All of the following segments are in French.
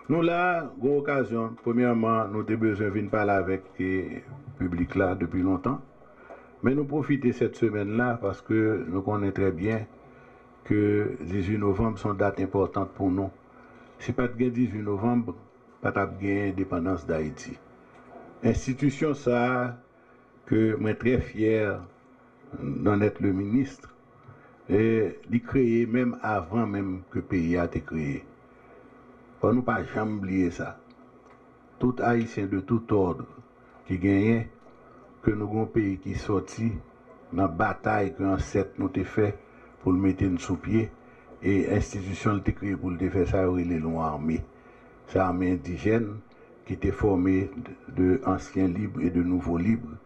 Nous là, grande occasion, premièrement, nous avons besoin de parler avec le public là depuis longtemps. Mais nous profitons cette semaine-là parce que nous connaissons très bien que 18 novembre sont une date importante pour nous. Si pas de 18 novembre, pas de indépendance d'Haïti. Institution ça que je suis très fier d'en être le ministre et d'y créer même avant même que le pays a été créé. Pour nous pas jamais oublier ça. Tout Haïtien de tout ordre qui gagne que nous avons un pays qui sorti dans la bataille que ancêtre nous avons fait pour le mettre sous pied et l'institution qui créée pour le faire ça, les longs armées. C'est l'armée indigène qui était formée d'anciens libres et de nouveaux libres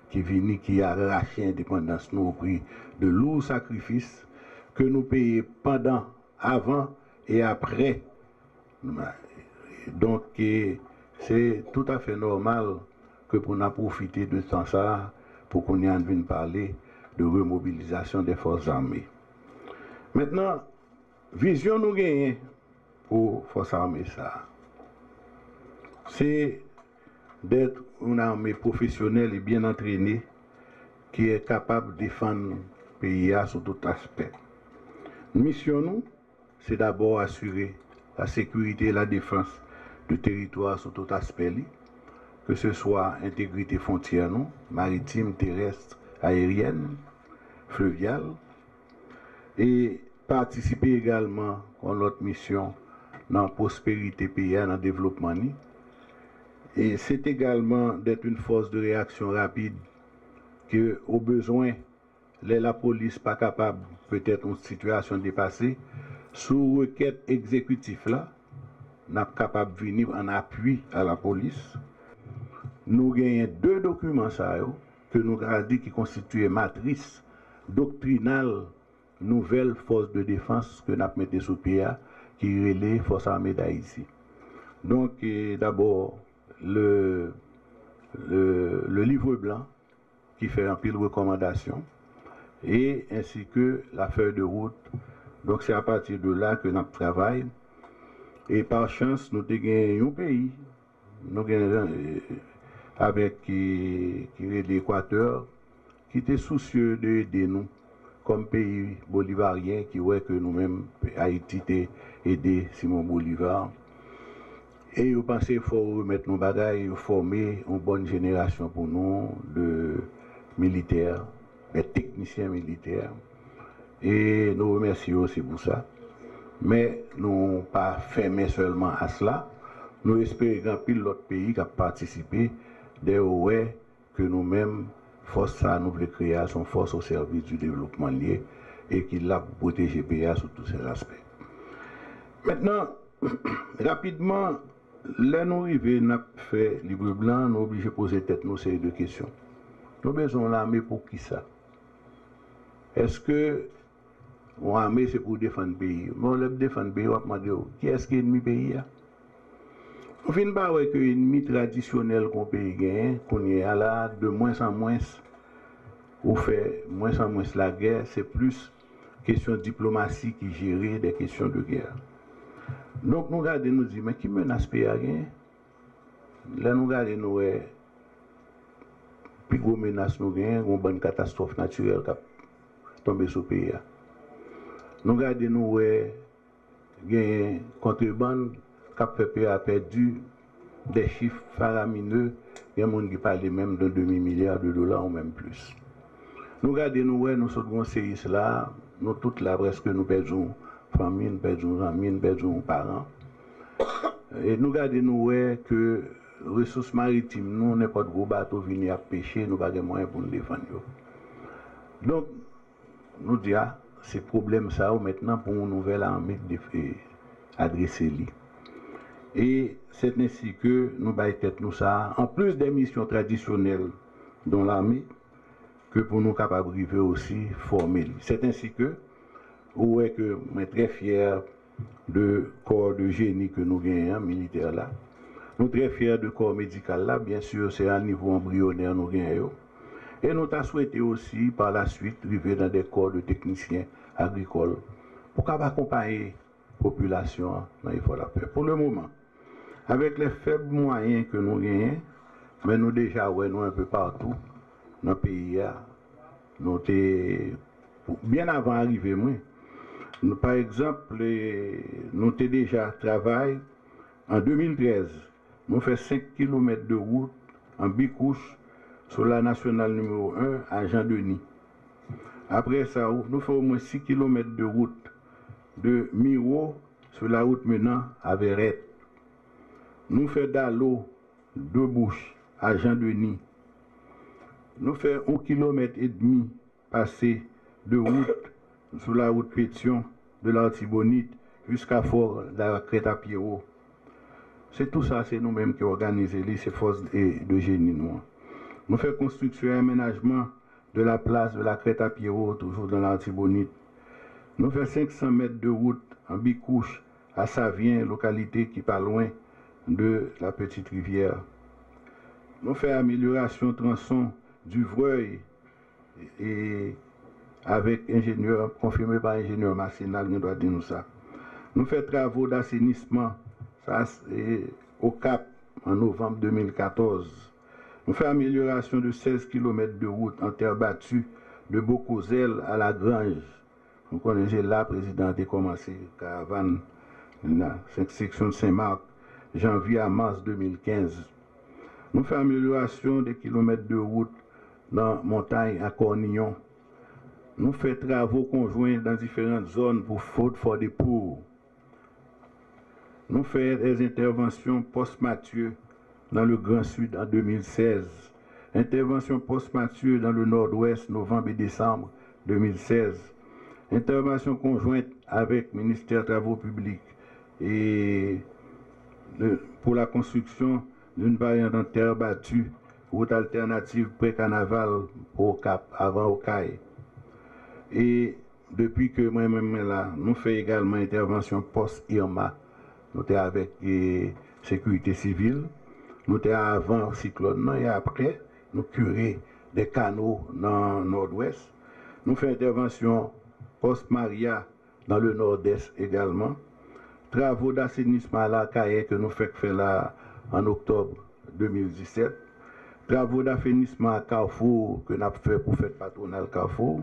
qui viennent, qui arrachaient l'indépendance nous au prix de lourds sacrifices que nous payons pendant, avant et après. Donc c'est tout à fait normal que pour nous profiter de ce temps-là, pour qu'on y vienne parler de remobilisation des forces armées. Maintenant, vision nous gagnons pour les forces armées, ça. C'est d'être une armée professionnelle et bien entraînée qui est capable de défendre le pays sur tout aspect. Mission nous, c'est d'abord assurer la sécurité et la défense du territoire sur tout aspect, que ce soit intégrité frontière, maritime, terrestre, aérienne, fluviale, et participer également à notre mission dans la prospérité pays, dans le développement. Et c'est également d'être une force de réaction rapide que, au besoin, la police pas capable, peut-être une situation dépassée, sous requête exécutive là, n'a pas capable de venir en appui à la police. Nous gagnons deux documents ça, que nous avons dit qui constituent matrice doctrinale nouvelle force de défense que nous avons mis sous pied, qui relaie Force armée d'Haïti. Donc d'abord le livre blanc qui fait un pile de recommandations et ainsi que la feuille de route. Donc c'est à partir de là que nous travaillons. Et par chance, nous avons un pays, nous avons avec l'Équateur, qui était soucieux d'aider nous comme pays bolivarien, qui voit que nous-mêmes, Haïti, aidé Simon Bolivar. Et vous pensez qu'il faut remettre nos bagailles, former une bonne génération pour nous de militaires, de techniciens militaires. Et nous remercions aussi pour ça. Mais nous n'avons pas fermé seulement à cela. Nous espérons que l'autre pays qui a participé, dès que nous-mêmes, force ça, nous voulons créer son force au service du développement lié et qu'il l'a pour protéger le pays sur tous ces aspects. Maintenant, rapidement, là nous arrivons, nous avons fait livre blanc, nous sommes obligés de poser tête nous série de questions. Nous avons besoin de l'armée pour qui ça? Est-ce que l'armée c'est pour défendre le pays? Mais on défendre le pays, on va demander qui est-ce qui est ennemi pays? On finit par voir que l'ennemi traditionnel qu'on pays gagne, qu'on est là, de moins en moins, ou fait moins en moins la guerre, c'est plus question de diplomatie qui gère des questions de guerre. Donc nous regardons, nous disons, mais qui menace le pays à gagner? Là nous regardons, nous plus gros menace nous gagnons, une bonne catastrophe naturelle qui tombe sur le pays. Nous regardons, nous gagnons contrebande qui a fait a perdu des chiffres faramineux. Il y a des gens qui parlent même d'un demi-milliard de dollars ou même plus. Nous regardons, nous sommes séries là, nous toutes là presque nous perdons famille, nous perdons amis, nous perdons parents. Et nous regardons, nous que les ressources maritimes, nous n'importe gros bateau venir à pêcher, nous n'avons pas de moyens pour nous défendre. Donc, nous disons, c'est problème ça maintenant pour une nouvelle armée adresser. Et c'est ainsi que nous baillons tête nous ça, en plus des missions traditionnelles dans l'armée, que pour nous capables de aussi former. C'est ainsi que, nous sommes très fiers de corps de génie que nous gagnons, militaire là. Nous sommes très fiers de corps médical là, bien sûr, c'est à un niveau embryonnaire nous gagnons. Et nous avons souhaité aussi, par la suite, arriver dans des corps de techniciens agricoles pour accompagner la population dans l'effort de la paix. Pour le moment, Avec les faibles moyens que nous gagnons, mais nous déjà, ouais, nous un peu partout dans le pays, nous étions bien avant d'arriver, moi. Nous, par exemple, nous avons déjà travaillé en 2013. Nous faisons 5 km de route en bicouche sur la nationale numéro 1 à Jean-Denis. Après ça, nous faisons au moins 6 km de route de Miro sur la route menant à Verrette. Nous faisons d'Allo, de Bouche à Jean-Denis. Nous faisons 1,5 km passé de route sur la route Pétion de l'Artibonite jusqu'à Fort de la Crête-à-Pierrot. C'est tout ça, c'est nous-mêmes qui organisons ces forces de génie. Nous faisons construction et aménagement de la place de la Crête-à-Pierrot, toujours dans l'Artibonite. Nous faisons 500 mètres de route en bicouche à Savien, localité qui n'est pas loin de la petite rivière. Nous faisons amélioration tronçon du Vreuil et avec ingénieur, confirmé par ingénieur Massénal, nous doit dire nous ça. Nous faisons travaux d'assainissement au Cap en novembre 2014. Nous faisons amélioration de 16 km de route en terre battue de Beaucauzel à la Grange. Vous connaissez là, président a commencé caravane, la section de Saint-Marc, janvier à mars 2015. Nous faisons amélioration des kilomètres de route dans la montagne à Cornillon. Nous faisons travaux conjoints dans différentes zones pour Fort-des-Pour. Nous faisons des interventions post-Mathieu dans le Grand Sud en 2016. Intervention post-Mathieu dans le Nord-Ouest, novembre et décembre 2016. Intervention conjointe avec le ministère des Travaux publics et pour la construction d'une variante en terre battue, route alternative pré-carnaval au Cap, avant au CAI. Et depuis que moi-même là, nous faisons également intervention post-Irma. Nous sommes avec la sécurité civile, nous sommes avant le cyclone et après, nous curons des canaux dans le nord-ouest. Nous faisons intervention post-Maria dans le nord-est également. Travaux d'assainissement à la CAE que nous faisons là en octobre 2017. Travaux d'assainissement à Carrefour que nous avons fait pour fête patronale Carrefour.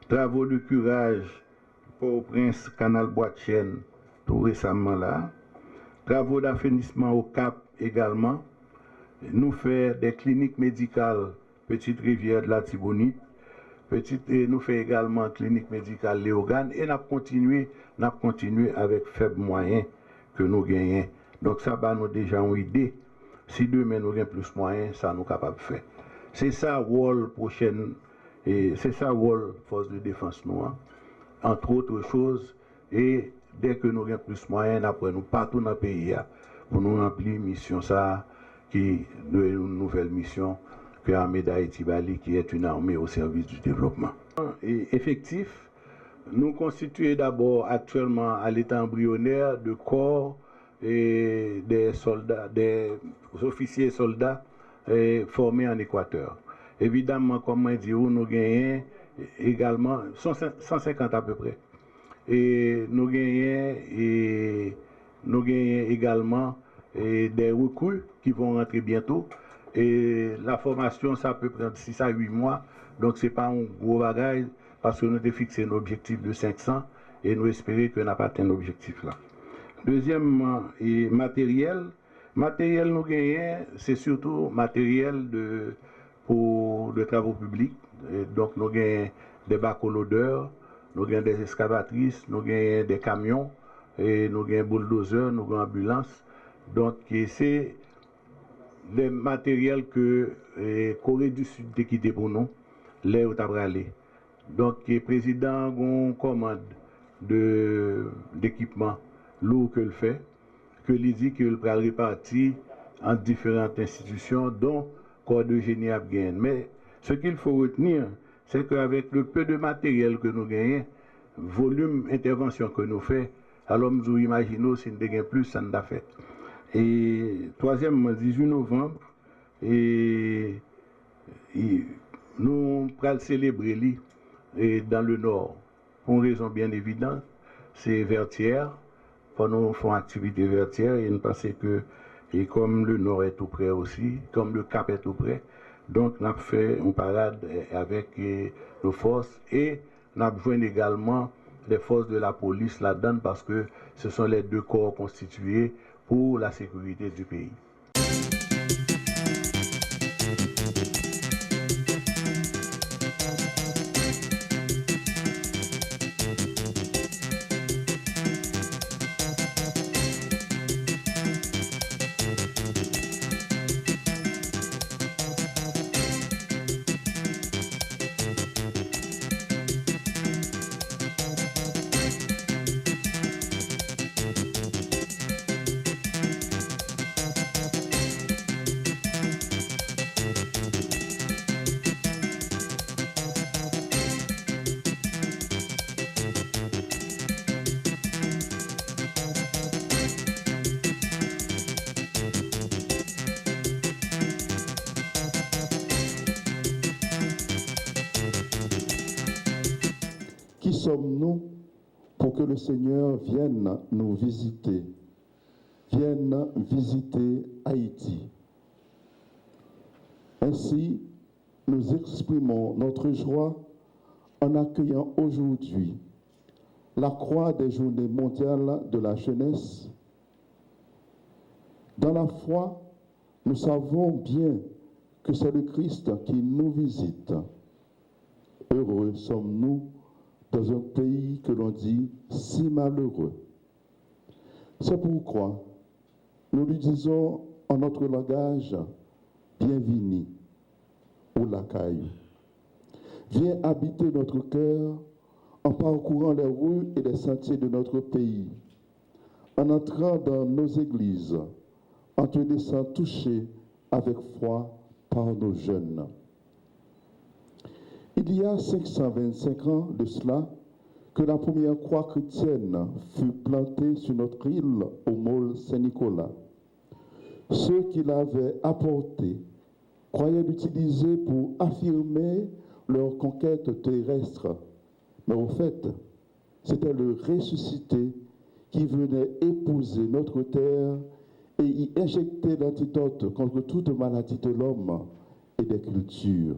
Travaux de curage pour Prince Canal Bois-de-Chêne tout récemment là. Travaux d'assainissement au Cap également. Nous faisons des cliniques médicales Petite Rivière de la Tibonite. Nous faisons également clinique médicale Léogane et nous continuons avec faibles moyens que nous gagnons. Donc ça va nous déjà une idée. Si demain nous avons plus de moyens, ça nous est capable de faire. C'est ça le rôle prochaine, et c'est ça le rôle force de défense noire, entre autres choses. Et dès que nous avons plus de moyens, après nous partout dans le pays pour nous remplir mission ça, qui est une nouvelle mission que l'armée d'Haïti Bali, qui est une armée au service du développement. Et effectif, nous constituons d'abord actuellement à l'état embryonnaire de corps et des soldats, des officiers soldats formés en Équateur. Évidemment, comme je dis, nous gagnons également 150 à peu près. Et nous gagnons également des recrues qui vont rentrer bientôt. Et la formation, ça peut prendre 6 à 8 mois. Donc, ce n'est pas un gros bagage parce que nous avons fixé un objectif de 500 et nous espérons qu'on n'a pas atteint l'objectif là. Deuxièmement, matériel. Matériel, nous gagnons, c'est surtout matériel pour de travaux publics. Et donc, nous gagnons des bacs loaders, nous gagnons des excavatrices, nous gagnons des camions, et nous gagnons bulldozers, nous gagnons ambulances. Donc, c'est les matériels que Corée du Sud a quitté pour nous, là où tu as allé. Donc, le président a une commande d'équipement lourd que le fait, que il dit qu'il va répartir en différentes institutions, dont Corps de génie afghane. Mais ce qu'il faut retenir, c'est qu'avec le peu de matériel que nous gagnons, volume d'intervention que nous faisons, alors nous imaginons si nous gagnons plus, ça nous a fait. Et troisièmement, 18 novembre, nous allons célébrer dans le Nord, pour une raison bien évidente, c'est Vertière, pour nous faire activité vertière, et nous pensons que Et comme le Nord est tout près aussi, comme le Cap est tout près, donc on a fait une parade avec nos forces et on a besoin également des forces de la police là-dedans parce que ce sont les deux corps constitués pour la sécurité du pays. Qui sommes-nous pour que le Seigneur vienne nous visiter, vienne visiter Haïti? Ainsi, nous exprimons notre joie en accueillant aujourd'hui la croix des Journées mondiales de la jeunesse. Dans la foi, nous savons bien que c'est le Christ qui nous visite. Heureux sommes-nous dans un pays que l'on dit si malheureux. C'est pourquoi nous lui disons en notre langage, bienvenue ou lacaille. Viens habiter notre cœur en parcourant les rues et les sentiers de notre pays, en entrant dans nos églises, en te laissant toucher avec foi par nos jeunes. Il y a 525 ans de cela que la première croix chrétienne fut plantée sur notre île au môle Saint-Nicolas. Ceux qui l'avaient apportée croyaient l'utiliser pour affirmer leur conquête terrestre. Mais au fait, c'était le ressuscité qui venait épouser notre terre et y injecter l'antidote contre toute maladie de l'homme et des cultures.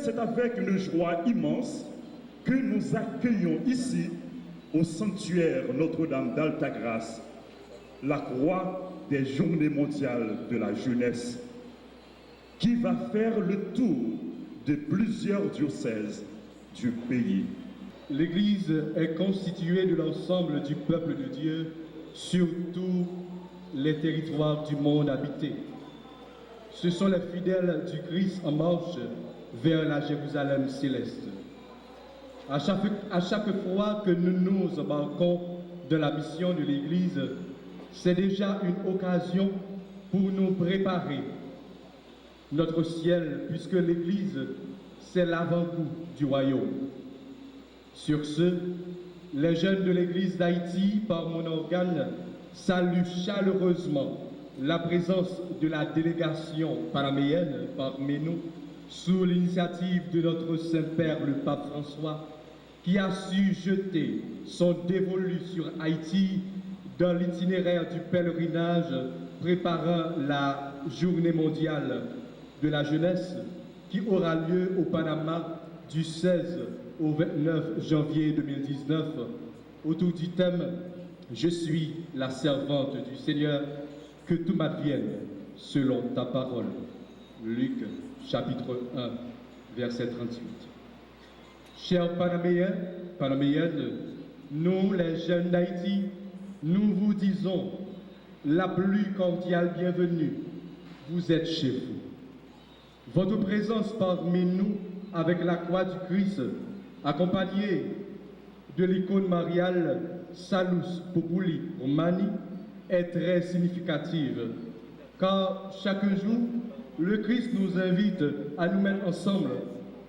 C'est avec une joie immense que nous accueillons ici, au sanctuaire Notre-Dame d'Altagrace, la croix des Journées mondiales de la jeunesse, qui va faire le tour de plusieurs diocèses du pays. L'Église est constituée de l'ensemble du peuple de Dieu sur tous les territoires du monde habité. Ce sont les fidèles du Christ en marche vers la Jérusalem céleste. À chaque fois que nous nous embarquons dans la mission de l'Église, c'est déjà une occasion pour nous préparer notre ciel, puisque l'Église, c'est l'avant-goût du royaume. Sur ce, les jeunes de l'Église d'Haïti, par mon organe, saluent chaleureusement la présence de la délégation panaméenne parmi nous, sous l'initiative de notre Saint-Père le Pape François, qui a su jeter son dévolu sur Haïti dans l'itinéraire du pèlerinage préparant la Journée mondiale de la jeunesse qui aura lieu au Panama du 16 au 29 janvier 2019 autour du thème « Je suis la servante du Seigneur, que tout m'advienne selon ta parole ». Luc chapitre 1, verset 38. Chers Panaméens, Panaméennes, nous les jeunes d'Haïti, nous vous disons la plus cordiale bienvenue. Vous êtes chez vous. Votre présence parmi nous avec la croix du Christ, accompagnée de l'icône mariale Salus Populi Romani, est très significative, car chaque jour, le Christ nous invite à nous mettre ensemble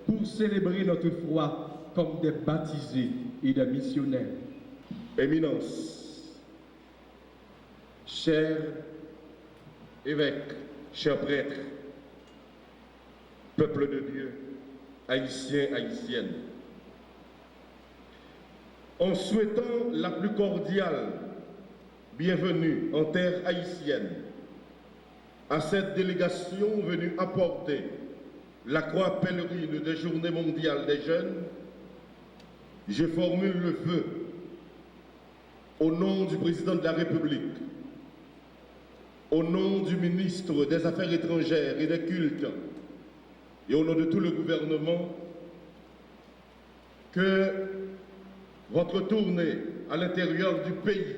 pour célébrer notre foi comme des baptisés et des missionnaires. Éminence, chers évêques, chers prêtres, peuple de Dieu, haïtiens, haïtiennes, en souhaitant la plus cordiale bienvenue en terre haïtienne à cette délégation venue apporter la croix pèlerine des Journées mondiales des jeunes, je formule le vœu au nom du président de la République, au nom du ministre des Affaires étrangères et des cultes, et au nom de tout le gouvernement, que votre tournée à l'intérieur du pays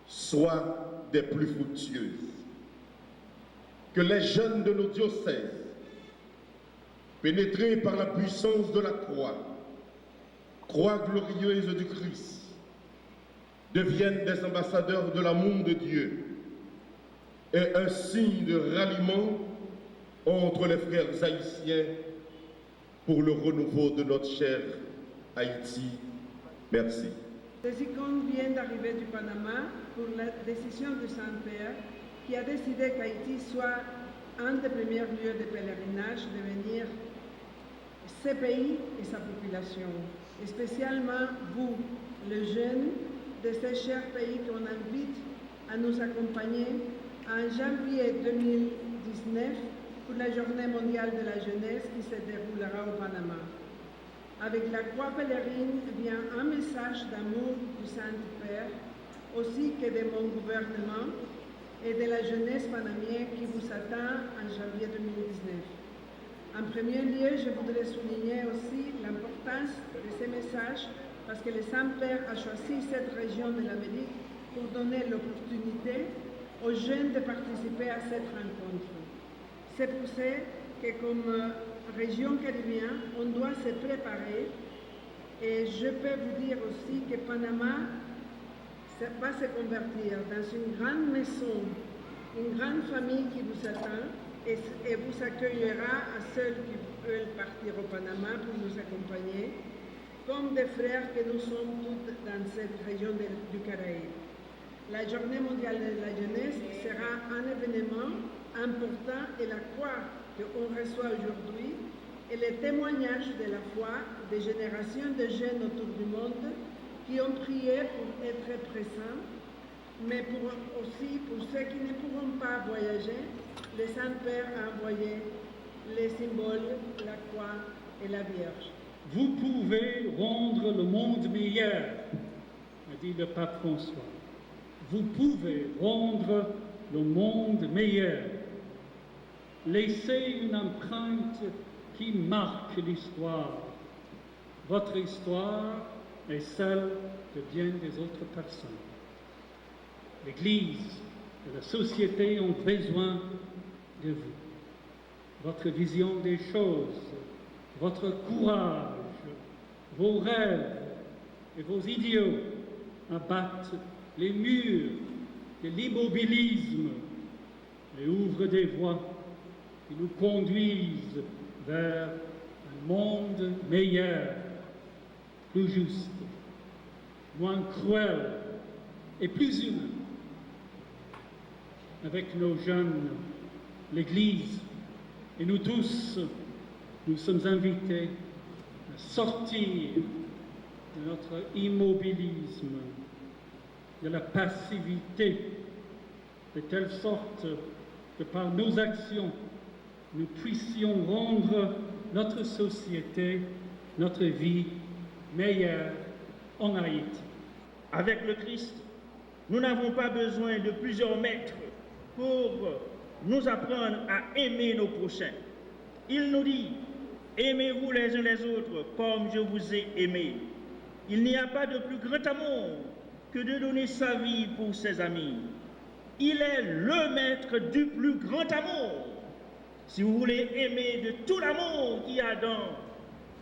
soit des plus fructueuses. Que les jeunes de nos diocèses, pénétrés par la puissance de la croix glorieuse du Christ, deviennent des ambassadeurs de l'amour de Dieu et un signe de ralliement entre les frères haïtiens pour le renouveau de notre cher Haïti. Merci. Ces icônes viennent d'arriver du Panama pour la décision du Saint-Père qui a décidé qu'Haïti soit un des premiers lieux de pèlerinage de venir ce pays et sa population, et spécialement vous, les jeunes de ce cher pays qu'on invite à nous accompagner en janvier 2019 pour la Journée mondiale de la jeunesse qui se déroulera au Panama. Avec la croix pèlerine vient un message d'amour du Saint-Père, aussi que de mon gouvernement et de la jeunesse panamienne qui vous attend en janvier 2019. En premier lieu, je voudrais souligner aussi l'importance de ces messages parce que le Saint-Père a choisi cette région de l'Amérique pour donner l'opportunité aux jeunes de participer à cette rencontre. C'est pour ça que comme région caribéenne, on doit se préparer et je peux vous dire aussi que Panama va se convertir dans une grande maison, une grande famille qui vous attend et vous accueillera à ceux qui veulent partir au Panama pour nous accompagner, comme des frères que nous sommes tous dans cette région du Caraïbe. La Journée mondiale de la jeunesse sera un événement important et la croix qu'on reçoit aujourd'hui est le témoignage de la foi des générations de jeunes autour du monde qui ont prié pour être présents, mais aussi pour ceux qui ne pourront pas voyager, le Saint-Père a envoyé les symboles, la croix et la Vierge. Vous pouvez rendre le monde meilleur, a dit le pape François. Vous pouvez rendre le monde meilleur. Laissez une empreinte qui marque l'histoire. Votre histoire est celle de bien des autres personnes. L'Église et la société ont besoin de vous. Votre vision des choses, votre courage, vos rêves et vos idéaux abattent les murs de l'immobilisme et ouvrent des voies qui nous conduisent vers un monde meilleur, plus juste, moins cruel et plus humain. Avec nos jeunes, l'Église et nous tous, nous sommes invités à sortir de notre immobilisme, de la passivité, de telle sorte que par nos actions, nous puissions rendre notre société, notre vie meilleure en Haïti. Avec le Christ, nous n'avons pas besoin de plusieurs maîtres pour nous apprendre à aimer nos prochains. Il nous dit, aimez-vous les uns les autres comme je vous ai aimés. Il n'y a pas de plus grand amour que de donner sa vie pour ses amis. Il est le maître du plus grand amour. Si vous voulez aimer de tout l'amour qu'il y a dans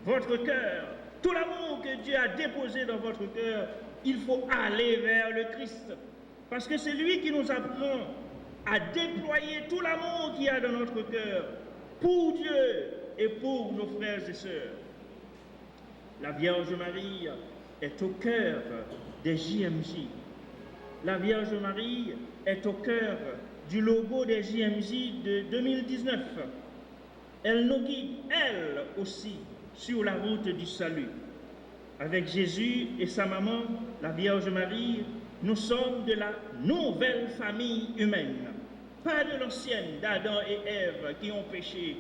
votre cœur, tout l'amour que Dieu a déposé dans votre cœur, il faut aller vers le Christ. Parce que c'est lui qui nous apprend à déployer tout l'amour qu'il y a dans notre cœur pour Dieu et pour nos frères et sœurs. La Vierge Marie est au cœur des JMJ. La Vierge Marie est au cœur du logo des JMJ de 2019. Elle nous guide, elle aussi, sur la route du salut. Avec Jésus et sa maman, la Vierge Marie, nous sommes de la nouvelle famille humaine, pas de l'ancienne d'Adam et Ève qui ont péché,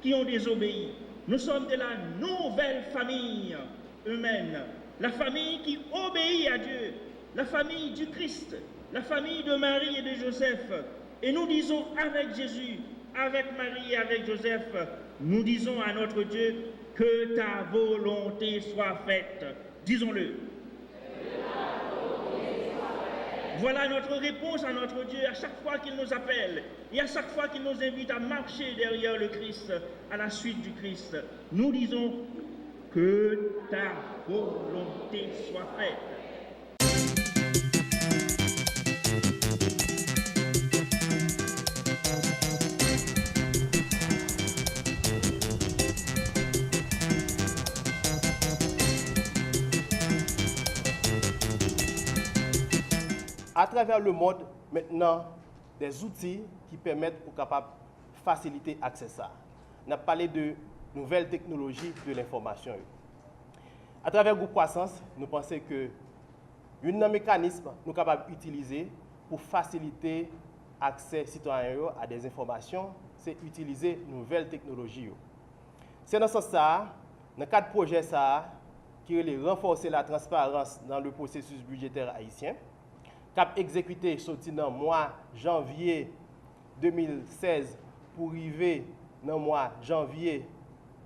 qui ont désobéi. Nous sommes de la nouvelle famille humaine, la famille qui obéit à Dieu, la famille du Christ, la famille de Marie et de Joseph. Et nous disons avec Jésus, avec Marie et avec Joseph, nous disons à notre Dieu, que ta volonté soit faite. Disons-le. Voilà notre réponse à notre Dieu à chaque fois qu'il nous appelle et à chaque fois qu'il nous invite à marcher derrière le Christ, à la suite du Christ. Nous disons que ta volonté soit faite. À travers le monde, maintenant, des outils qui permettent pour capable faciliter l'accès à ça. On a parlé de nouvelles technologies de l'information. À travers le groupe Croissance, nous pensons que un mécanisme nous sommes capables d'utiliser pour faciliter l'accès citoyen à des informations, c'est utiliser nouvelles technologies. C'est dans ce sens, dans le cadre de projet qui est renforcer la transparence dans le processus budgétaire haïtien, cap exécuté sorti dans le mois janvier 2016 pour arriver dans le mois janvier,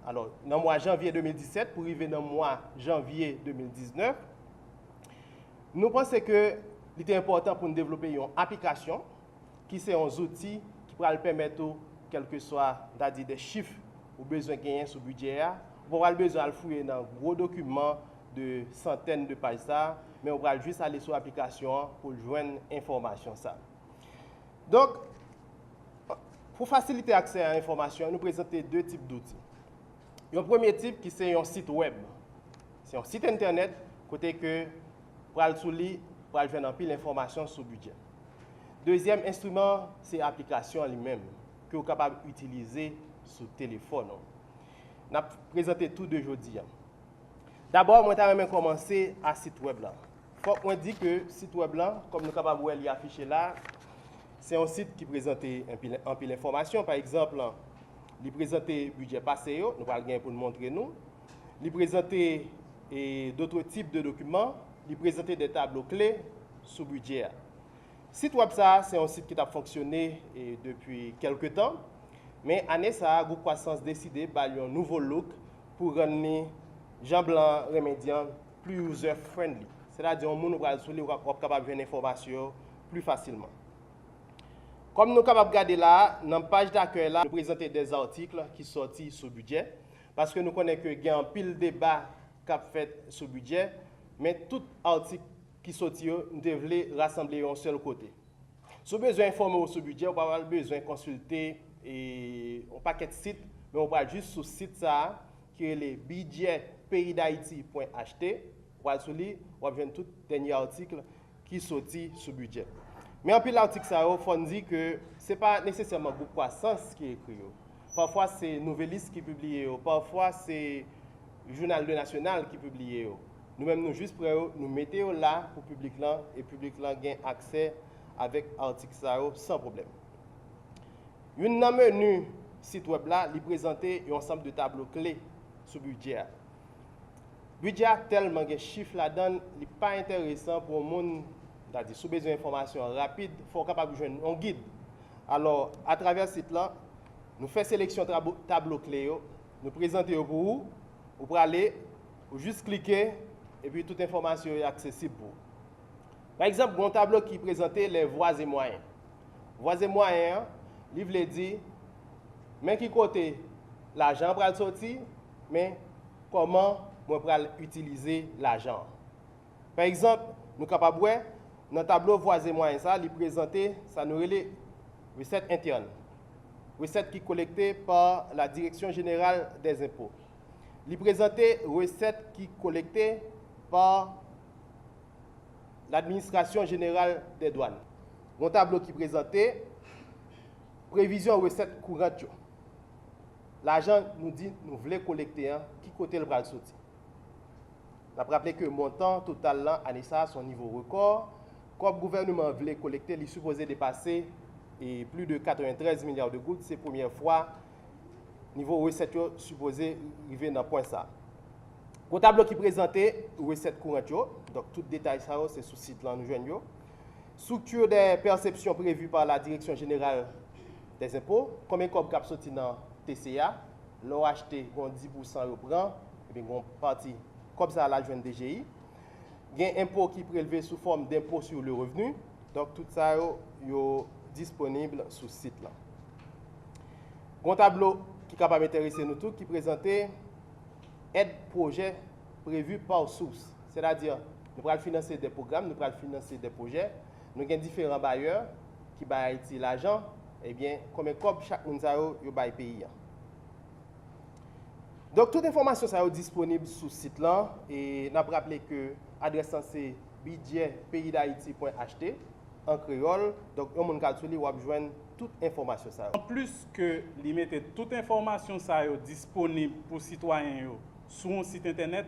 alors dans le mois janvier 2017 pour arriver dans le mois janvier 2019. Nous pensons que il était important pour nous développer une application qui c'est un outil qui pourra permettre, quel que soit des chiffres ou besoin de gagner sur le budget, on aura besoin de fouiller dans un gros document de centaines de pages, mais on va juste aller sur l'application pour joindre l'information. Donc, pour faciliter l'accès à l'information, nous présentons deux types d'outils. Un premier type qui c'est un site web. C'est un site internet côté que pour aller sur lui, pour aller joindre pile l'information sur le budget. Deuxième instrument, c'est l'application elle-même que vous êtes capable d'utiliser sur le téléphone. On a présenté tout d'aujourd'hui. D'abord, moi, je vais commencer à site web là. Faut qu'on dit que site web là, comme nous sommes capables de voir affiché là, c'est un site qui présente un pile d'informations. Par exemple, il présente le budget passé, nous allons gagner pour nous montrer nous. Il présente d'autres types de documents. Il présente des tableaux clés sur le budget. Site web ça, c'est un site qui a fonctionné depuis quelques temps. Mais année ça, Groupe Croissance décidé de faire un nouveau look pour rendre Jean Blanc Remédiant plus user-friendly. C'est-à-dire que nous sommes capables de voir l'information plus facilement. Comme nous sommes capables de regarder là, dans la page d'accueil, nous présentons des articles qui sont sortis sur le budget. Parce que nous connaissons qu'il y a un pile de débat qui a fait sur le budget. Mais tout article qui sort, nous devons rassembler à un seul côté. Si vous avez besoin d'informer sur le budget, vous avez besoin de consulter un paquet de sites, mais on va juste sur le site qui est le budgetpaysdhaïti.ht. Vous allez sur lui, vous avez tout dernier article qui sorti sur le budget. Mais en plus, l'article, il faut dire que ce n'est pas nécessairement Groupe Croissance qui écrit. Parfois, c'est Nouvelliste qui publie, parfois, c'est Journal de National qui publie. Nous-mêmes, nous juste nous mettons là pour le public là, et le public là gagne accès avec l'article sans problème. Une menu site web là, il présentait un ensemble de tableaux clés sur le budget. Le budget tellement de chiffres là-dedans, il n'est pas intéressant pour le monde. C'est-à-dire, si vous avez besoin d'informations rapides, il faut capable de joindre un guide. Alors, à travers ce site-là, nous faisons sélection tableau clé, nous présentons pour vous, vous pouvez aller, vous juste cliquer, et puis toute information est accessible pour vous. Par exemple, un tableau qui présentait les voies et moyens. Voies et moyens, il veut dire, mais qui côté l'argent pour le sortir, mais comment on peut utiliser l'argent. Par exemple, nous sommes capables de dans le tableau voies et moyens, ça, il présentait, ça nous relève recettes internes. Recettes qui sont collectées par la Direction générale des impôts. Il présentait recettes qui sont collectées par l'administration générale des douanes. Mon tableau qui présentait prévision recettes courantes. L'argent nous dit nous voulons collecter qui côté le bras sorti. On a rappelé que le montant total là année ça son niveau record. Comme le gouvernement voulait collecter, il est supposé dépasser plus de 93 milliards de gouttes. C'est la première fois niveau recette supposé arriver dans point ça. Le tableau qui présentait recettes courantes, donc tout détail ça c'est sur le site là nous joignons. Structure des perceptions prévues par la Direction générale des impôts, combien de cap sorti dans TCA, l'ont acheté 10% reprend et bien une partie comme ça la joindre DGI. Il y a un impôt qui est prélevé sous forme d'impôt sur le revenu. Donc tout ça est disponible sur le site là. Un tableau qui est capable d'intéresser nous tous qui présentait aide projet prévu par source. C'est-à-dire, nous pourrons financer des programmes, nous pourrons financer des projets. Nous avons différents bailleurs qui baillent l'argent. Eh bien, comme chaque monde a pays. Donc, toute information est disponible sur le site là. Et nous avons rappelé que l'adresse c'est budgetpaysdhaïti.ht en créole. Donc, on peut joindre toute information. En plus que li mette toute information ça disponible pour citoyens sur un site internet,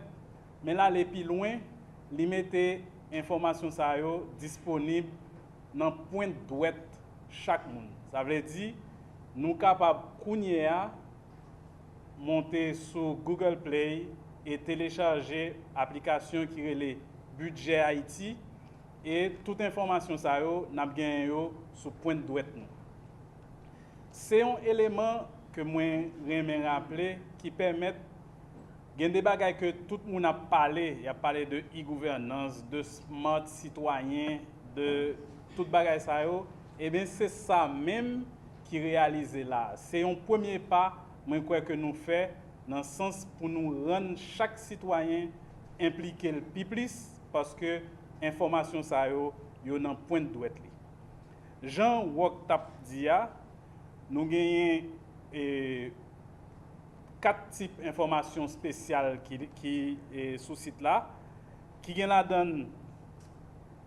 mais là les plus loin, li mette information ça disponible dans point de droite chaque monde. Ça veut dire nous capables kounya monter sur Google Play et télécharger l'application qui relève Budget Haïti et toute information ça n'a gagné sur point de droite nous. C'est un élément que moi j'aimerais rappeler qui permet il y a des bagages que tout le monde a parlé, il a parlé de e-gouvernance, de smart citoyen, de tout bagage ça et bien c'est ça même qui réalise là. C'est un premier pas moi crois que nous fait dans le sens pour nous rendre chaque citoyen impliqué le plus parce que information ça yo dans point de droite li. Jean Woktap dia nous gagnons 4 types d'informations spéciales qui est sur ce site là, qui gagne la donne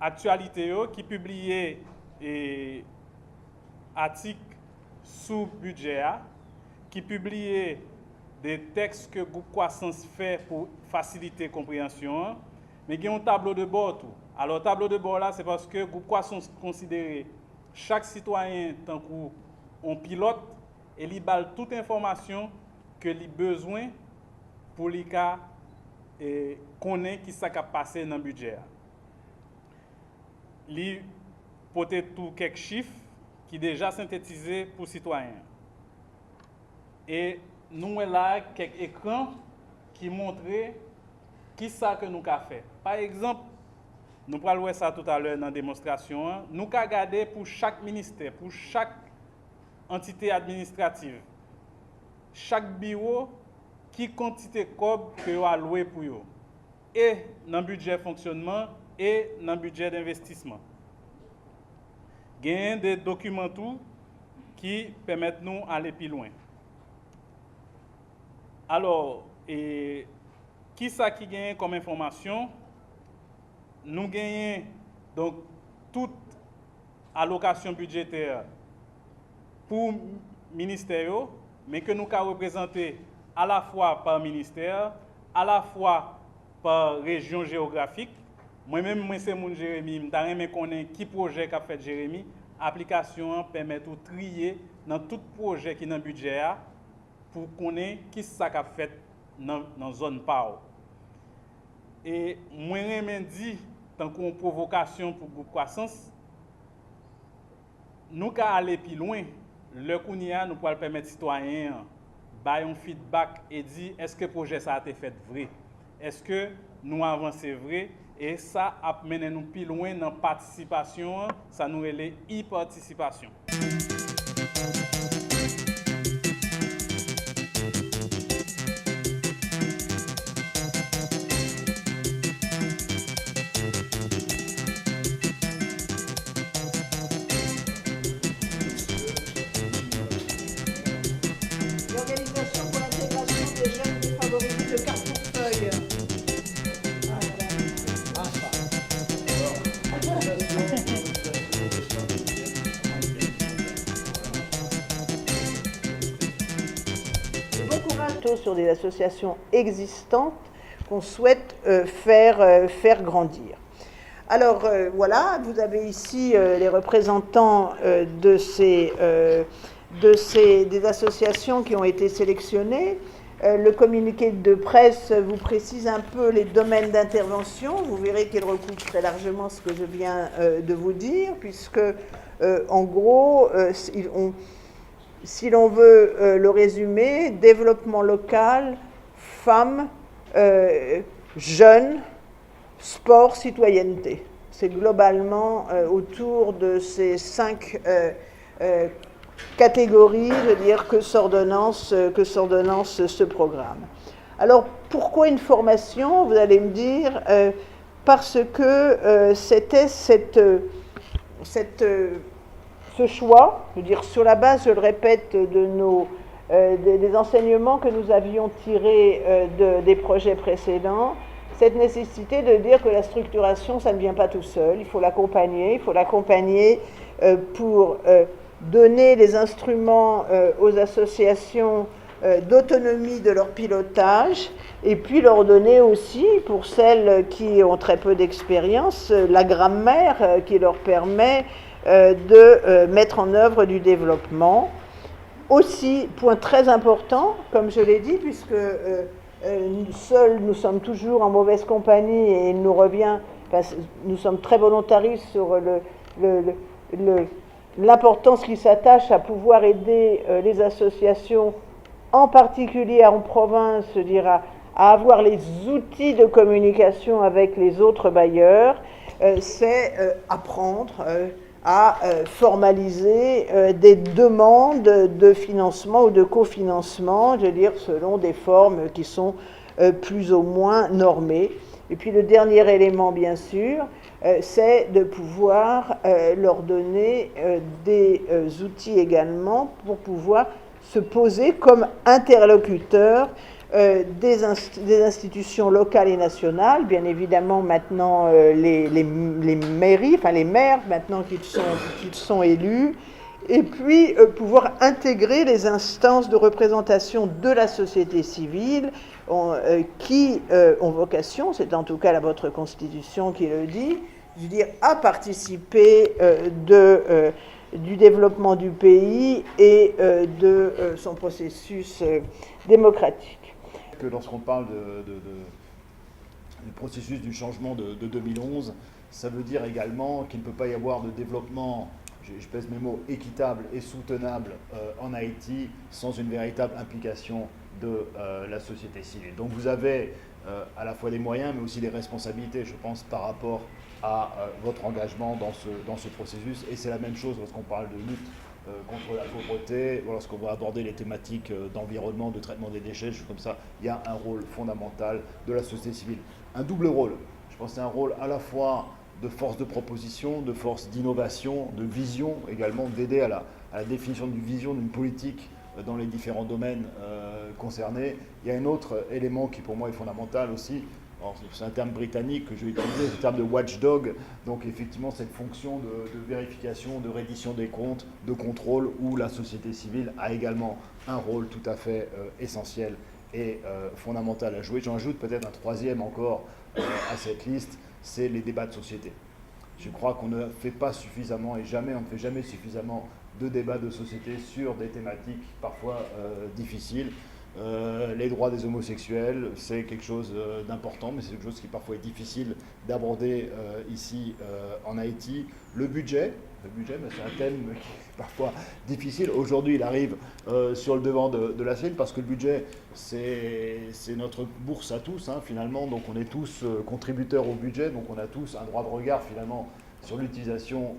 actualité qui publié articles sous budget, qui publié des textes que groupe croissance fait pour faciliter la compréhension, mais il y a un tableau de bord tout. Alors tableau de bord là c'est parce que groupe croissance considère chaque citoyen tant qu'on pilote et il balle toute information que les besoin pour les cas connaître qui ça a passé dans le budget. Li peut-être tout quelques chiffres qui déjà synthétisés pour citoyens. Et nous là quelques écrans qui montrent qui ça que nous avons fait. Par exemple, nous allons voir ça tout à l'heure dans la démonstration. Nous avons regardé pour chaque ministère, pour chaque entité administrative, chaque bureau, qui quantité cob que vous alloué pour eux. Et dans le budget de fonctionnement et dans le budget d'investissement. Il y a des documents qui permettent nous d'aller plus loin. Alors, qui ça qui gagne comme information? Nous gagnons donc toute allocation budgétaire pour ministère, mais que nous avons représenté à la fois par ministère, à la fois par région géographique. Moi-même, c'est mon Jérémy, je me connais qui projet qu'a fait Jérémy. L'application permet de trier dans tout projet qui est dans le budget pour connaître qui ça a fait dans la zone PAO. Et moi, je dis, tant qu'une provocation pour le groupe croissance, nous allons aller plus loin. Le COUNIA nous pouvons permettre aux citoyens de faire un feedback et dire est-ce que le projet ça a été fait vrai? Est-ce que nous avançons vrai? Et ça a mené nous plus loin dans la participation, ça nous relève e-participation. L'organisation pour l'intégration des jeunes défavorisés de Carrefourfeuille. Sur des associations existantes qu'on souhaite faire grandir. Alors voilà, vous avez ici les représentants des associations qui ont été sélectionnées. Le communiqué de presse vous précise un peu les domaines d'intervention. Vous verrez qu'il recoupe très largement ce que je viens de vous dire, puisque en gros, si l'on veut le résumer, développement local, femmes, jeunes, sport, citoyenneté. C'est globalement autour de ces 5 catégories, je veux dire, que s'ordonnance ce programme. Alors, pourquoi une formation? Vous allez me dire, parce que c'était ce choix, je veux dire, sur la base, je le répète, des enseignements que nous avions tirés des projets précédents, cette nécessité de dire que la structuration, ça ne vient pas tout seul, il faut l'accompagner pour donner les instruments aux associations d'autonomie de leur pilotage, et puis leur donner aussi, pour celles qui ont très peu d'expérience, la grammaire qui leur permet de mettre en œuvre du développement. Aussi, point très important, comme je l'ai dit, puisque seuls nous sommes toujours en mauvaise compagnie et il nous revient, nous sommes très volontaristes sur l'importance qui s'attache à pouvoir aider les associations, en particulier en province, je dirais, à avoir les outils de communication avec les autres bailleurs, c'est apprendre à formaliser des demandes de financement ou de cofinancement, je veux dire, selon des formes qui sont plus ou moins normées. Et puis le dernier élément, bien sûr, c'est de pouvoir leur donner des outils également pour pouvoir se poser comme interlocuteur des institutions locales et nationales, bien évidemment maintenant les mairies, enfin les maires maintenant qu'ils sont élus, et puis pouvoir intégrer les instances de représentation de la société civile qui ont vocation, c'est en tout cas votre constitution qui le dit, je veux dire, à participer du développement du pays et de son processus démocratique. Que lorsqu'on parle du processus du changement de 2011, ça veut dire également qu'il ne peut pas y avoir de développement, je pèse mes mots, équitable et soutenable en Haïti sans une véritable implication de la société civile. Donc vous avez à la fois des moyens mais aussi des responsabilités, je pense, par rapport à votre engagement dans ce processus. Et c'est la même chose lorsqu'on parle de lutte contre la pauvreté, lorsqu'on va aborder les thématiques d'environnement, de traitement des déchets, choses comme ça, il y a un rôle fondamental de la société civile. Un double rôle. Je pense que c'est un rôle à la fois de force de proposition, de force d'innovation, de vision également, d'aider à la définition d'une vision, d'une politique dans les différents domaines concernés. Il y a un autre élément qui pour moi est fondamental aussi. C'est un terme britannique que je vais utiliser, c'est le terme de watchdog, donc effectivement cette fonction de vérification, de reddition des comptes, de contrôle, où la société civile a également un rôle tout à fait essentiel et fondamental à jouer. J'en ajoute peut-être un troisième encore à cette liste, c'est les débats de société. Je crois qu'on ne fait pas suffisamment, et jamais, on ne fait jamais suffisamment de débats de société sur des thématiques parfois difficiles. Les droits des homosexuels, c'est quelque chose d'important, mais c'est quelque chose qui parfois est difficile d'aborder ici en Haïti. Le budget, c'est un thème qui est parfois difficile. Aujourd'hui, il arrive sur le devant de la scène parce que le budget, c'est notre bourse à tous, hein, finalement. Donc on est tous contributeurs au budget, donc on a tous un droit de regard finalement sur l'utilisation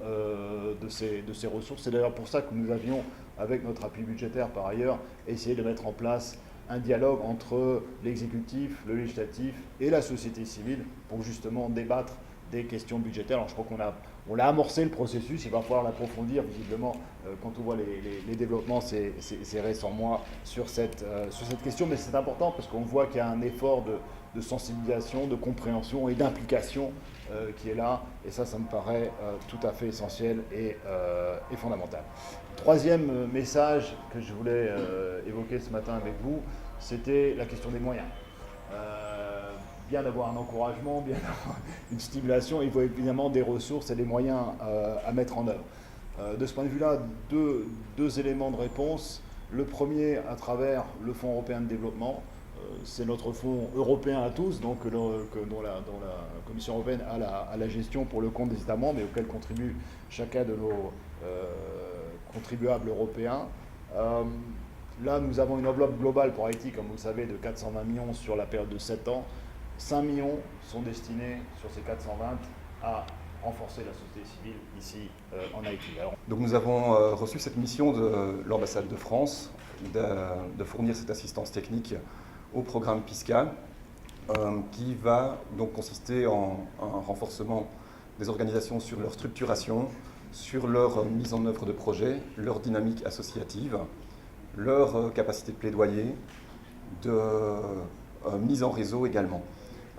de ces ressources. C'est d'ailleurs pour ça que nous avions, avec notre appui budgétaire par ailleurs, essayé de mettre en place un dialogue entre l'exécutif, le législatif et la société civile pour justement débattre des questions budgétaires. Alors je crois qu'on l'a amorcé le processus, il va falloir l'approfondir visiblement quand on voit les développements ces récents mois sur cette question, mais c'est important parce qu'on voit qu'il y a un effort de sensibilisation, de compréhension et d'implication qui est là, et ça me paraît tout à fait essentiel et fondamental. Troisième message que je voulais évoquer ce matin avec vous, c'était la question des moyens. Bien d'avoir un encouragement, bien d'avoir une stimulation, il faut évidemment des ressources et des moyens à mettre en œuvre. De ce point de vue-là, deux éléments de réponse. Le premier, à travers le Fonds européen de développement. C'est notre fonds européen à tous, donc dont la Commission européenne a la gestion pour le compte des États membres et auquel contribue chacun de nos contribuables européens. Là, nous avons une enveloppe globale pour Haïti, comme vous le savez, de 420 millions sur la période de 7 ans. 5 millions sont destinés sur ces 420 à renforcer la société civile ici en Haïti. Donc nous avons reçu cette mission de l'ambassade de France de fournir cette assistance technique au programme PISCA qui va donc consister en un renforcement des organisations sur leur structuration, sur leur mise en œuvre de projets, leur dynamique associative, leur capacité de plaidoyer, de mise en réseau également,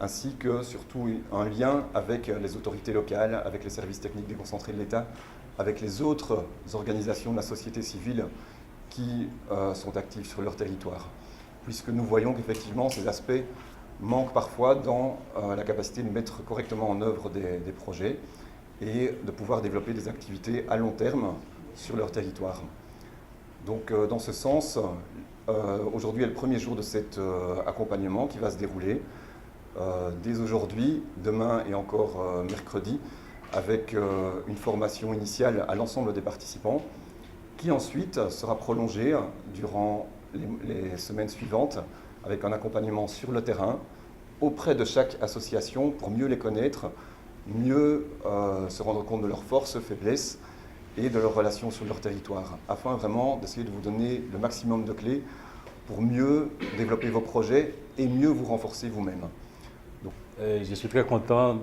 ainsi que surtout un lien avec les autorités locales, avec les services techniques déconcentrés de l'État, avec les autres organisations de la société civile qui sont actives sur leur territoire, puisque nous voyons qu'effectivement ces aspects manquent parfois dans la capacité de mettre correctement en œuvre des projets et de pouvoir développer des activités à long terme sur leur territoire. Donc dans ce sens, aujourd'hui est le premier jour de cet accompagnement qui va se dérouler dès aujourd'hui, demain et encore mercredi, avec une formation initiale à l'ensemble des participants, qui ensuite sera prolongée durant les semaines suivantes avec un accompagnement sur le terrain auprès de chaque association pour mieux les connaître, mieux se rendre compte de leurs forces, faiblesses et de leurs relations sur leur territoire, afin vraiment d'essayer de vous donner le maximum de clés pour mieux développer vos projets et mieux vous renforcer vous-même. Je suis très content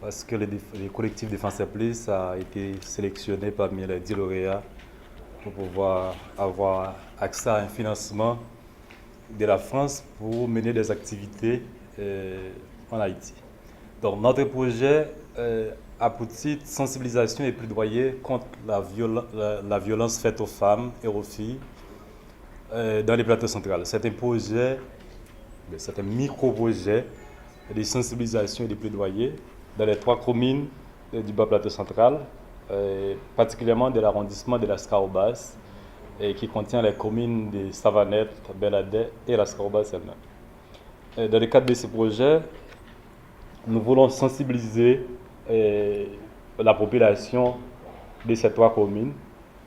parce que le collectif Défense et Plus a été sélectionné parmi les 10 lauréats pour pouvoir avoir accès à un financement de la France pour mener des activités en Haïti. Donc notre projet a pour titre sensibilisation et plaidoyer contre la violence faite aux femmes et aux filles dans les plateaux centrales. C'est un projet, c'est un micro-projet de sensibilisation et de plaidoyer dans les 3 communes du bas plateau central, particulièrement de l'arrondissement de Las Caobas, qui contient les communes de Savanette, Beladé et Las Caobas elles-mêmes. Dans le cadre de ce projet, nous voulons sensibiliser la population de ces 3 communes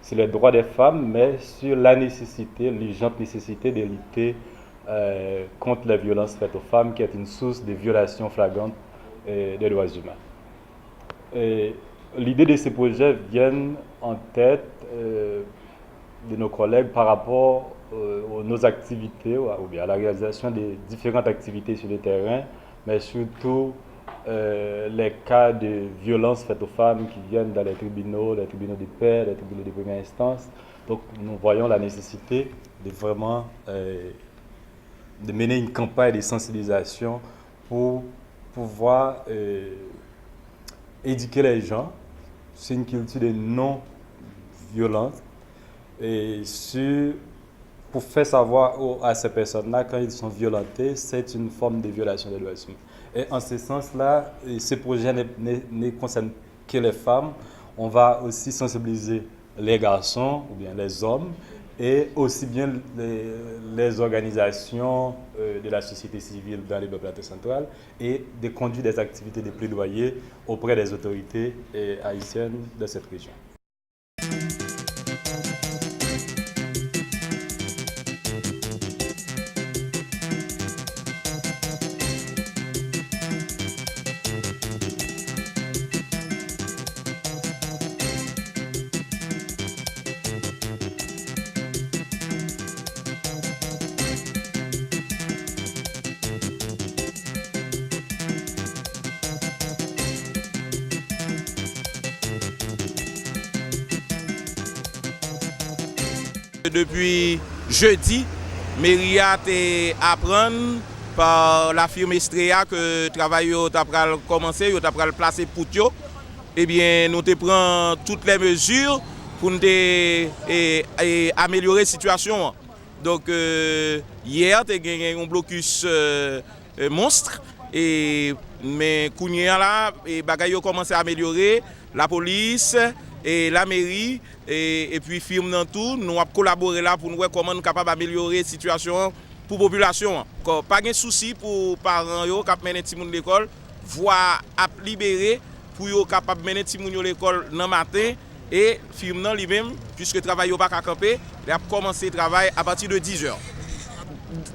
sur les droits des femmes, mais sur la nécessité, l'urgente nécessité de lutter contre les violences faites aux femmes, qui est une source de violation flagrante des droits humains. L'idée de ces projets vient en tête de nos collègues par rapport à nos activités, ou bien à la réalisation des différentes activités sur le terrain, mais surtout les cas de violences faites aux femmes qui viennent dans les tribunaux de paix, les tribunaux de première instance. Donc nous voyons la nécessité de vraiment de mener une campagne de sensibilisation pour pouvoir éduquer les gens sur une culture de non-violence et pour faire savoir à ces personnes-là, quand ils sont violentés, c'est une forme de violation des droits humains. Et en ce sens-là, ce projet ne concerne que les femmes, on va aussi sensibiliser les garçons ou bien les hommes et aussi bien les organisations de la société civile dans les plateaux centrales et de conduire des activités de plaidoyer auprès des autorités haïtiennes de cette région. Depuis jeudi, Meria apprend par la firme Estrea que le travail a commencé, il a placé pour eux. Eh bien, nous prenons toutes les mesures pour améliorer la situation. Donc, hier, il y a eu un blocus monstre. Mais Kounia là, les bagages ont commencé à améliorer. La police et la mairie et puis firme dans tout, nous avons collaboré là pour nous voir comment nous sommes capables d'améliorer la situation pour la population. Pas de souci pour les parents qui mènent les petits à l'école, voire à libérer pour qu'ils soient capables de mener les petits à l'école dans le matin et firme dans lui-même, puisque le travail n'est pas qu'à camper, il a commencé le travail à partir de 10h.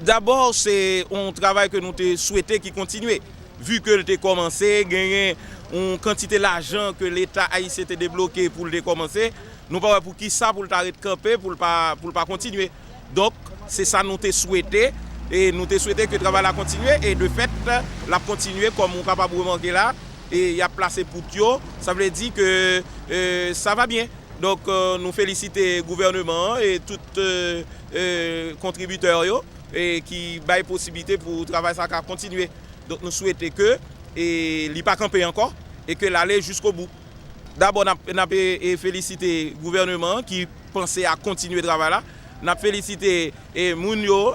D'abord, c'est un travail que nous souhaitons qui continue. Vu que le commencé, gagner une quantité d'argent que l'État haïtien a débloqué pour le commencer, nous pas pour qui ça pour l'arrêter de camper pour pas continuer. Donc c'est ça nous te souhaité et nous te souhaité que le travail a continué et de fait l'a continué comme on capable de remarquer là et il y a placé pour Tio, ça veut dire que ça va bien. Donc nous félicitons le gouvernement et tous contributeurs et qui baillent possibilité pour le travail ça continuer. Donc nous souhaitons que il n'y ait pas campé encore et que l'aller jusqu'au bout. D'abord, nous avons félicité le gouvernement qui pensait à continuer le travail là. Nous avons félicité les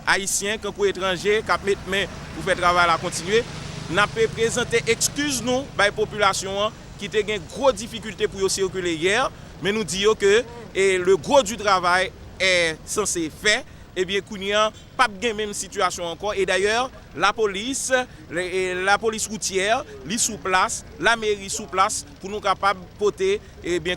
haïtiens, les étrangers qui ont mis main pour faire le travail là continuer. Nous avons présenté excuses nous à la population qui a eu une grosse difficulté pour circuler hier, mais nous disons que le gros du travail est censé faire. Eh bien, Kounia, pas de même situation encore. Et d'ailleurs, la police routière, li sous place, la mairie sous place, pour nous capables de porter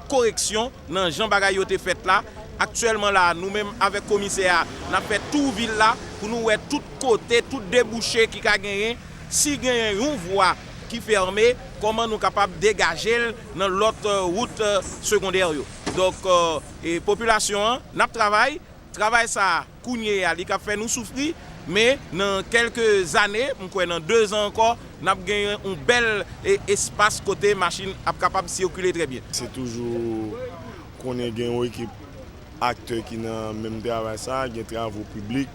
correction dans Jean Bagayote fait là. Actuellement là, nous-mêmes avec le commissaire, nous avons fait tout ville là pour nous voir tout côté, tout débouché qui a gagné. Si il y a une voie qui est fermée, comment nous sommes capables de dégager dans l'autre route secondaire. Donc, la population, nous travaillons. Travail ça, Kounia, il a fait nous souffrir, mais dans quelques années, dans 2 ans encore, nous avons gagné un bel espace côté machine capable de circuler très bien. C'est toujours qu'on ait une équipe acteurs qui ont même travail ça, des travaux publics,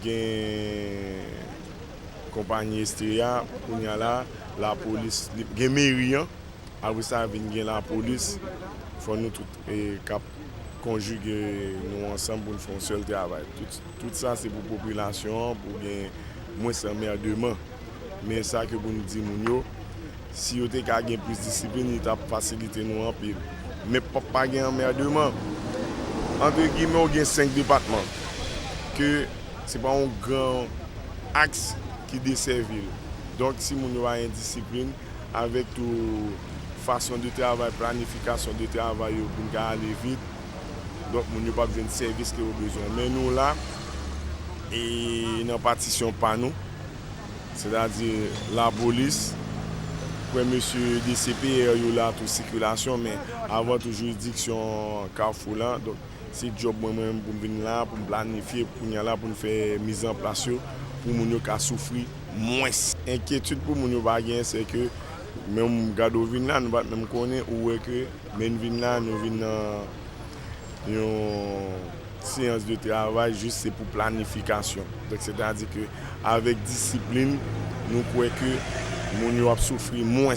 des compagnie Estrea, Kounia là, la police, des mairies, après ça vient la police, il faut nous tous conjuguer nous ensemble pour faire un seul travail. Tout ça c'est pour la population, pour gagner moins d'emmerdement. Mais ça que vous nous dites, si vous avez plus de discipline, il a facilité nous en pile. Mais pas gagner emmerdement. Entre guillemets, on a 5 départements. Que ce n'est pas un grand axe qui dessert la ville. Donc si vous avez une discipline avec toute façon de travail, planification de travail pour aller vite, donc, nous n'avons pas besoin de service que nous avons besoin. Mais nous, là, et nous partition pas nous, c'est-à-dire la police, pour M. DCP, il y a toute circulation, mais avant toute juridiction Carrefour là, donc c'est le job moi-même pour venir là, pour planifier, pour nous là, pour nous faire mise en place, pour nous qui souffrir moins. L'inquiétude pour nous, c'est que même quand nous venons là, nous ne connaissons pas où est que, mais nous venons là, nous venons une séance de travail juste c'est pour planification. Donc c'est-à-dire qu'avec discipline, nous croyons que nous avons souffert moins.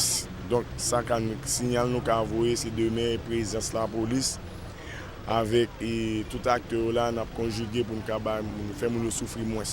Donc ça quand nous signal nous envoyé c'est demain présence de la police avec tout acteur là nous avons conjugué pour nous faire nous souffrir moins.